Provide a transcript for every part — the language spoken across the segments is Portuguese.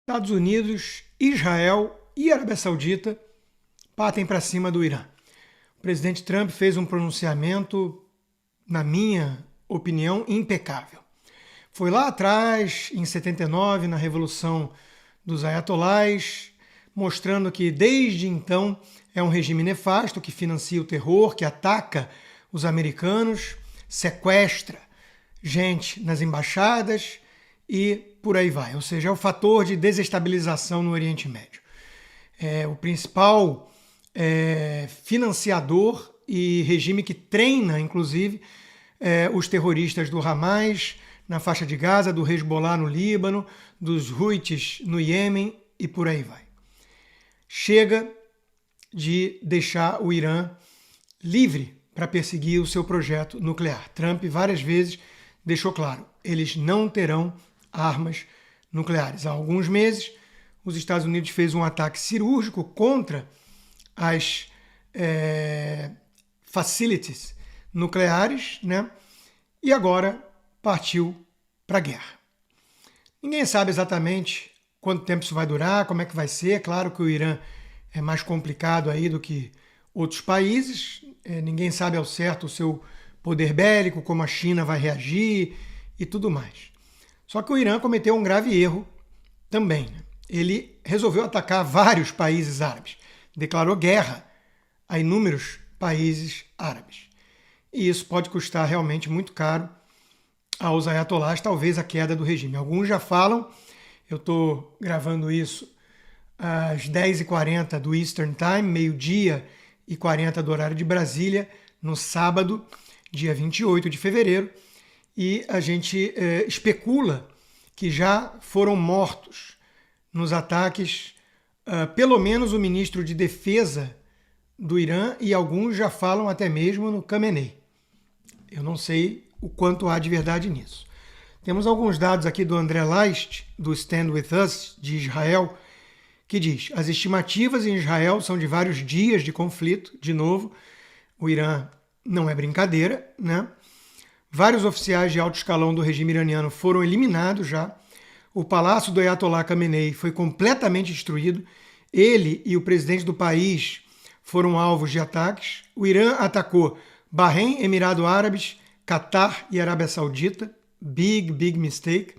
Estados Unidos, Israel e Arábia Saudita partem para cima do Irã. O presidente Trump fez um pronunciamento, na minha opinião, impecável. Foi lá atrás, em 79, na Revolução dos Ayatolás, mostrando que desde então é um regime nefasto que financia o terror, que ataca os americanos, sequestra gente nas embaixadas e por aí vai. Ou seja, é o fator de desestabilização no Oriente Médio. É o principal financiador e regime que treina, inclusive, os terroristas do Hamas na faixa de Gaza, do Hezbollah no Líbano, dos Houthis no Iêmen e por aí vai. Chega de deixar o Irã livre para perseguir o seu projeto nuclear. Trump várias vezes deixou claro, eles não terão armas nucleares. Há alguns meses, os Estados Unidos fez um ataque cirúrgico contra as facilities nucleares, né? E agora partiu para a guerra. Ninguém sabe exatamente quanto tempo isso vai durar, como é que vai ser. Claro que o Irã é mais complicado aí do que outros países. Ninguém sabe ao certo o seu poder bélico, como a China vai reagir e tudo mais. Só que o Irã cometeu um grave erro também. Ele resolveu atacar vários países árabes, declarou guerra a inúmeros países árabes. E isso pode custar realmente muito caro aos ayatolás, talvez a queda do regime. Alguns já falam, eu estou gravando isso às 10h40 do Eastern Time, meio-dia e 40 do horário de Brasília, no sábado, dia 28 de fevereiro, e a gente especula que já foram mortos nos ataques pelo menos o ministro de Defesa do Irã e alguns já falam até mesmo no Khamenei. Eu não sei o quanto há de verdade nisso. Temos alguns dados aqui do André Leist, do Stand With Us, de Israel, que diz: as estimativas em Israel são de vários dias de conflito. De novo, o Irã não é brincadeira, né? Vários oficiais de alto escalão do regime iraniano foram eliminados já. O palácio do Ayatollah Khamenei foi completamente destruído. Ele e o presidente do país foram alvos de ataques. O Irã atacou Bahrein, Emirados Árabes, Catar e Arábia Saudita. Big mistake.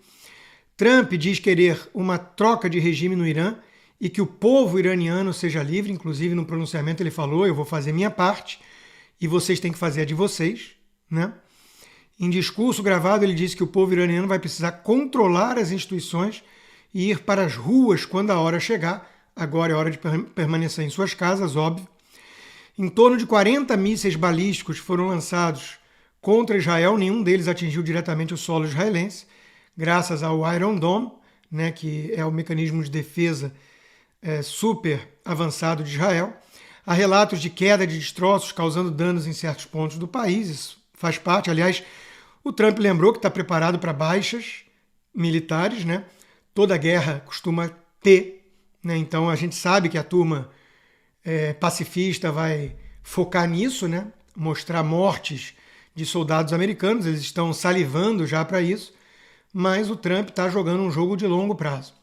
Trump diz querer uma troca de regime no Irã e que o povo iraniano seja livre. Inclusive, no pronunciamento ele falou, eu vou fazer minha parte e vocês têm que fazer a de vocês, né? Em discurso gravado, ele disse que o povo iraniano vai precisar controlar as instituições e ir para as ruas quando a hora chegar. Agora é hora de permanecer em suas casas, óbvio. Em torno de 40 mísseis balísticos foram lançados contra Israel, nenhum deles atingiu diretamente o solo israelense, graças ao Iron Dome, né, que é o mecanismo de defesa super avançado de Israel. Há relatos de queda de destroços causando danos em certos pontos do país, isso faz parte. Aliás, o Trump lembrou que está preparado para baixas militares, né? Toda guerra costuma ter, né? Então a gente sabe que a turma pacifista vai focar nisso, né? Mostrar mortes de soldados americanos, eles estão salivando já para isso, mas o Trump está jogando um jogo de longo prazo.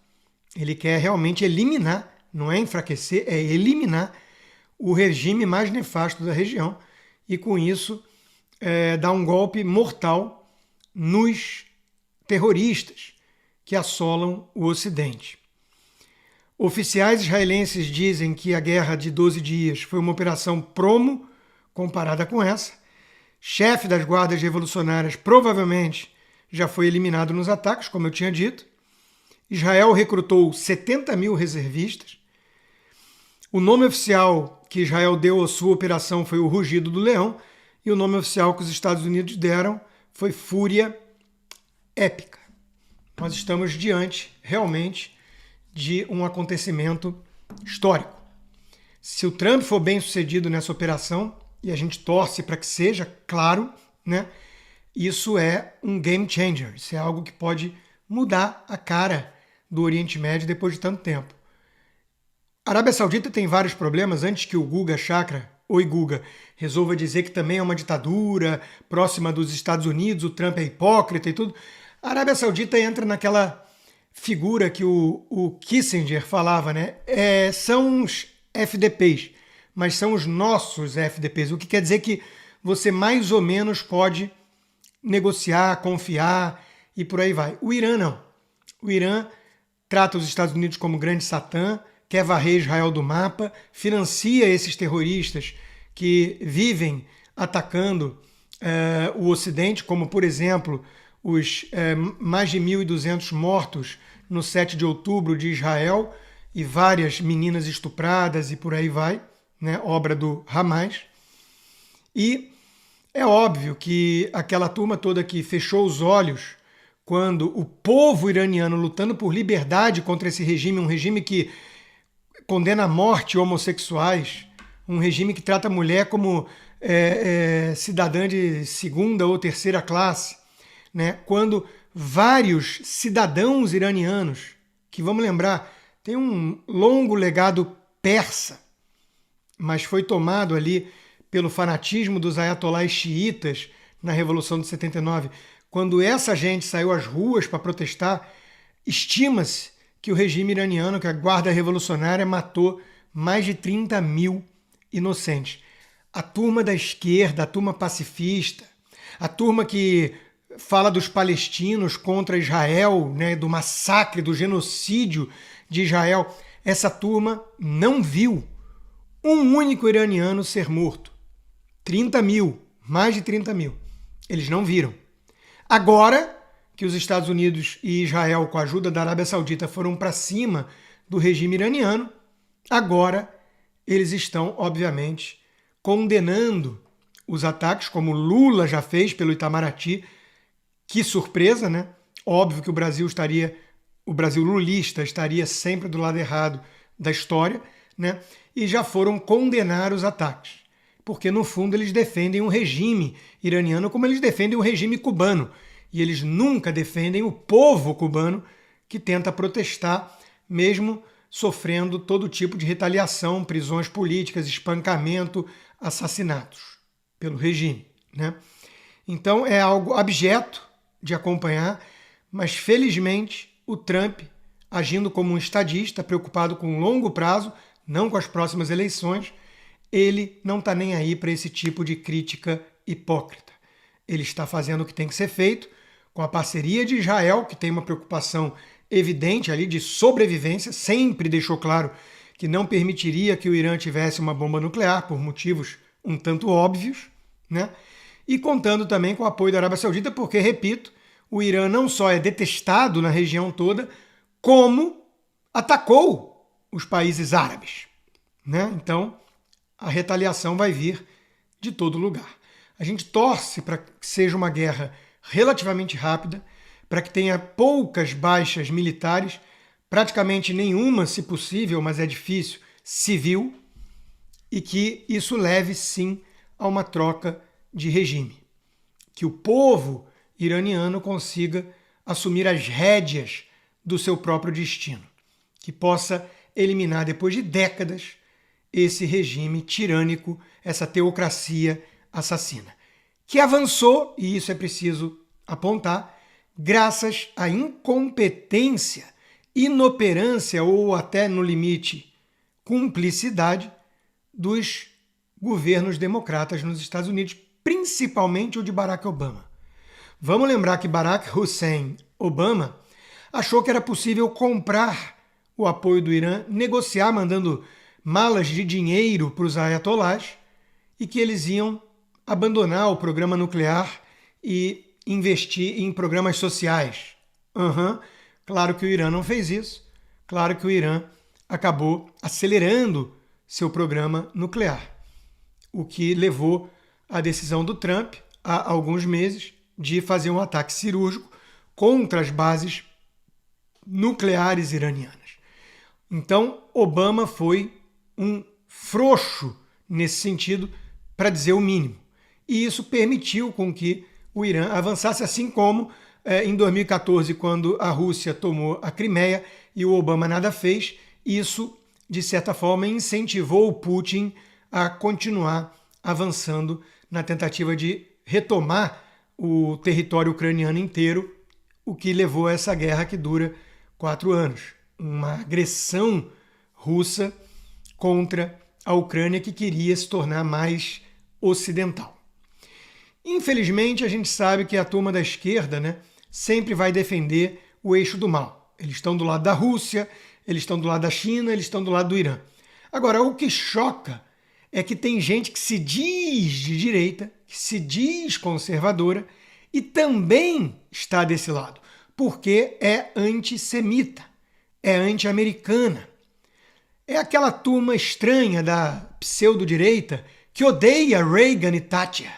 Ele quer realmente eliminar, não é enfraquecer, é eliminar o regime mais nefasto da região e com isso dar um golpe mortal nos terroristas que assolam o Ocidente. Oficiais israelenses dizem que a guerra de 12 dias foi uma operação promo comparada com essa. Chefe das guardas revolucionárias provavelmente já foi eliminado nos ataques, como eu tinha dito. Israel recrutou 70 mil reservistas. O nome oficial que Israel deu à sua operação foi o Rugido do Leão, e o nome oficial que os Estados Unidos deram foi Fúria Épica. Nós estamos diante, realmente, de um acontecimento histórico. Se o Trump for bem sucedido nessa operação, e a gente torce para que seja, claro, né? Isso é um game changer, isso é algo que pode mudar a cara do Oriente Médio depois de tanto tempo. A Arábia Saudita tem vários problemas antes que o Guga Chakra, oi Guga, resolva dizer que também é uma ditadura próxima dos Estados Unidos, o Trump é hipócrita e tudo. A Arábia Saudita entra naquela figura que o Kissinger falava, né? São os FDPs, mas são os nossos FDPs, o que quer dizer que você mais ou menos pode negociar, confiar e por aí vai. O Irã não. O Irã trata os Estados Unidos como grande Satã, quer varrer Israel do mapa, financia esses terroristas que vivem atacando o Ocidente, como, por exemplo, os mais de 1.200 mortos no 7 de outubro de Israel e várias meninas estupradas e por aí vai, né, obra do Hamas. E é óbvio que aquela turma toda que fechou os olhos quando o povo iraniano lutando por liberdade contra esse regime, um regime que condena à morte homossexuais, um regime que trata a mulher como cidadã de segunda ou terceira classe, né? Quando vários cidadãos iranianos, que vamos lembrar, tem um longo legado persa, mas foi tomado ali pelo fanatismo dos ayatolás xiitas na Revolução de 79, quando essa gente saiu às ruas para protestar, estima-se que o regime iraniano, que a Guarda Revolucionária, matou mais de 30 mil inocentes. A turma da esquerda, a turma pacifista, a turma que fala dos palestinos contra Israel, né, do massacre, do genocídio de Israel, essa turma não viu um único iraniano ser morto. 30 mil, mais de 30 mil. Eles não viram. Agora que os Estados Unidos e Israel, com a ajuda da Arábia Saudita, foram para cima do regime iraniano, agora eles estão, obviamente, condenando os ataques, como Lula já fez pelo Itamaraty. Que surpresa, né? Óbvio que o Brasil lulista estaria sempre do lado errado da história, né? E já foram condenar os ataques. Porque, no fundo, eles defendem um regime iraniano como eles defendem o regime cubano. E eles nunca defendem o povo cubano que tenta protestar, mesmo sofrendo todo tipo de retaliação, prisões políticas, espancamento, assassinatos pelo regime, né? Então é algo abjeto de acompanhar, mas felizmente o Trump, agindo como um estadista, preocupado com o longo prazo, não com as próximas eleições, ele não está nem aí para esse tipo de crítica hipócrita. Ele está fazendo o que tem que ser feito, com a parceria de Israel, que tem uma preocupação evidente ali de sobrevivência, sempre deixou claro que não permitiria que o Irã tivesse uma bomba nuclear, por motivos um tanto óbvios, né? E contando também com o apoio da Arábia Saudita, porque, repito, o Irã não só é detestado na região toda, como atacou os países árabes, né? Então, a retaliação vai vir de todo lugar. A gente torce para que seja uma guerra relativamente rápida, para que tenha poucas baixas militares, praticamente nenhuma, se possível, mas é difícil, civil, e que isso leve, sim, a uma troca de regime. Que o povo iraniano consiga assumir as rédeas do seu próprio destino. Que possa eliminar, depois de décadas, esse regime tirânico, essa teocracia assassina. Que avançou, e isso é preciso apontar, graças à incompetência, inoperância ou até, no limite, cumplicidade dos governos democratas nos Estados Unidos, principalmente o de Barack Obama. Vamos lembrar que Barack Hussein Obama achou que era possível comprar o apoio do Irã, negociar mandando malas de dinheiro para os ayatolás e que eles iam abandonar o programa nuclear e investir em programas sociais. Claro que o Irã não fez isso. Claro que o Irã acabou acelerando seu programa nuclear, o que levou à decisão do Trump, há alguns meses, de fazer um ataque cirúrgico contra as bases nucleares iranianas. Então, Obama foi um frouxo nesse sentido, para dizer o mínimo. E isso permitiu com que o Irã avançasse, assim como em 2014, quando a Rússia tomou a Crimeia e o Obama nada fez. Isso, de certa forma, incentivou o Putin a continuar avançando na tentativa de retomar o território ucraniano inteiro, o que levou a essa guerra que dura 4 anos. Uma agressão russa contra a Ucrânia que queria se tornar mais ocidental. Infelizmente, a gente sabe que a turma da esquerda, né, sempre vai defender o eixo do mal. Eles estão do lado da Rússia, eles estão do lado da China, eles estão do lado do Irã. Agora, o que choca é que tem gente que se diz de direita, que se diz conservadora e também está desse lado, porque é antissemita, é anti-americana. É aquela turma estranha da pseudo-direita que odeia Reagan e Thatcher,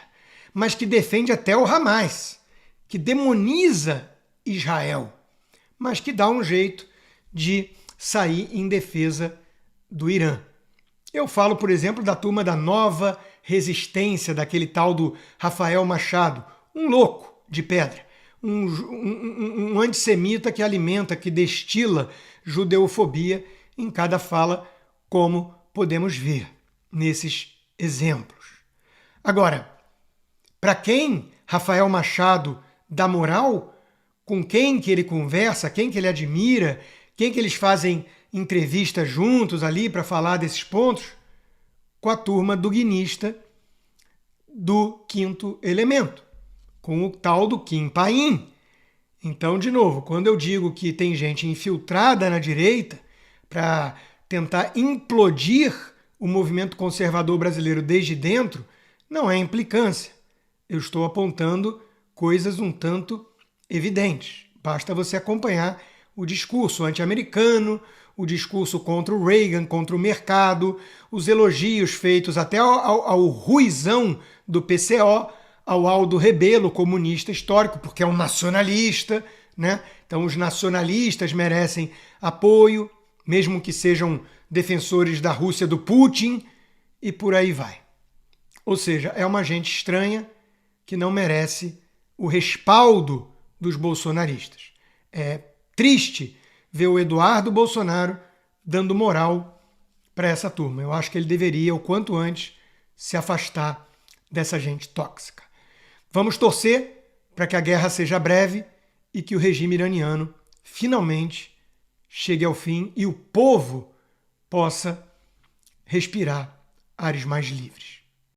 mas que defende até o Hamas, que demoniza Israel, mas que dá um jeito de sair em defesa do Irã. Eu falo, por exemplo, da turma da Nova Resistência, daquele tal do Rafael Machado, um louco de pedra, um antissemita que alimenta, que destila judeofobia em cada fala, como podemos ver nesses exemplos. Agora, para quem Rafael Machado dá moral, com quem que ele conversa, quem que ele admira, quem que eles fazem entrevistas juntos ali para falar desses pontos, com a turma duguinista do Quinto Elemento, com o tal do Kim Paim. Então, de novo, quando eu digo que tem gente infiltrada na direita para tentar implodir o movimento conservador brasileiro desde dentro, não é implicância. Eu estou apontando coisas um tanto evidentes. Basta você acompanhar o discurso anti-americano, o discurso contra o Reagan, contra o mercado, os elogios feitos até ao Ruizão do PCO, ao Aldo Rebelo, comunista histórico, porque é um nacionalista, né? Então os nacionalistas merecem apoio, mesmo que sejam defensores da Rússia do Putin, e por aí vai. Ou seja, é uma gente estranha que não merece o respaldo dos bolsonaristas. É triste ver o Eduardo Bolsonaro dando moral para essa turma. Eu acho que ele deveria, o quanto antes, se afastar dessa gente tóxica. Vamos torcer para que a guerra seja breve e que o regime iraniano finalmente chegue ao fim e o povo possa respirar ares mais livres.